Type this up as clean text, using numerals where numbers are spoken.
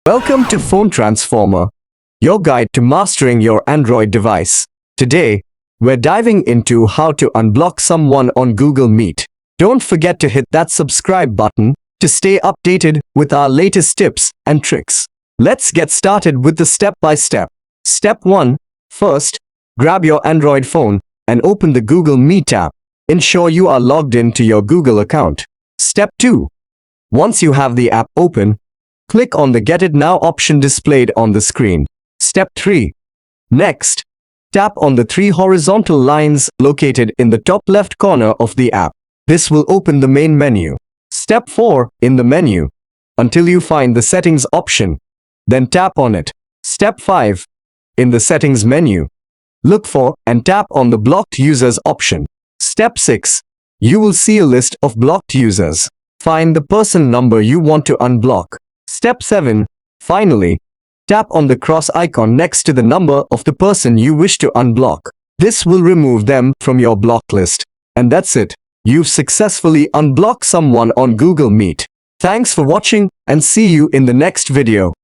Welcome to Phone Transformer, your guide to mastering your Android device. Today, we're diving into how to unblock someone on Google Meet. Don't forget to hit that subscribe button to stay updated with our latest tips and tricks. Let's get started with the step-by-step. Step 1. First, grab your Android phone and open the Google Meet app. Ensure you are logged into your Google account. Step 2. Once you have the app open, click on the Get It Now option displayed on the screen. Step 3. Next, tap on the three horizontal lines located in the top left corner of the app. This will open the main menu. Step 4. In the menu, until you find the Settings option, then tap on it. Step 5. In the Settings menu, look for and tap on the Blocked Users option. Step 6. You will see a list of blocked users. Find the person number you want to unblock. Step 7. Finally, tap on the cross icon next to the number of the person you wish to unblock. This will remove them from your block list. And that's it. You've successfully unblocked someone on Google Meet. Thanks for watching and see you in the next video.